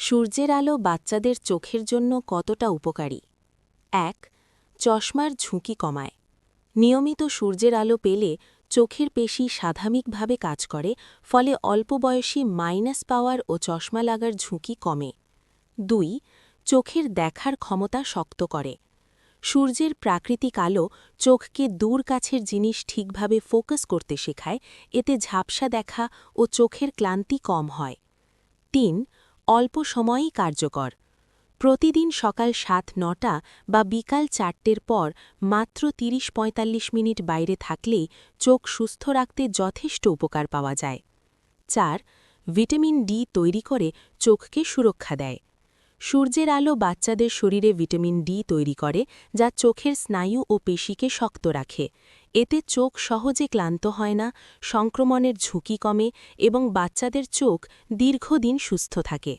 সূর্যের আলো বাচ্চাদের চোখের জন্য কতটা উপকারী? ১. চশমার ঝুঁকি কমায়। নিয়মিত সূর্যের আলো পেলে চোখের পেশি স্বাভাবিকভাবে কাজ করে, ফলে অল্প বয়সী মাইনাস পাওয়ার ও চশমা লাগার ঝুঁকি কমে। ২. চোখের দেখার ক্ষমতা শক্ত করে। সূর্যের প্রাকৃতিক আলো চোখকে দূর কাছের জিনিস ঠিকভাবে ফোকাস করতে শেখায়, এতে ঝাপসা দেখা ও চোখের ক্লান্তি কম হয়। ৩. অল্প সময়ই কার্যকর। প্রতিদিন সকাল ৭-৯টা বা বিকাল ৪টের পর মাত্র ৩০-৪৫ মিনিট বাইরে থাকলেই চোখ সুস্থ রাখতে যথেষ্ট উপকার পাওয়া যায়। ৪. ভিটামিন ডি তৈরি করে চোখকে সুরক্ষা দেয়। সূর্যের আলো বাচ্চাদের শরীরে ভিটামিন ডি তৈরি করে, যা চোখের স্নায়ু ও পেশিকে শক্ত রাখে। এতে চোখ সহজে ক্লান্ত হয় না, সংক্রমণের ঝুঁকি কমে এবং বাচ্চাদের চোখ দীর্ঘদিন সুস্থ থাকে।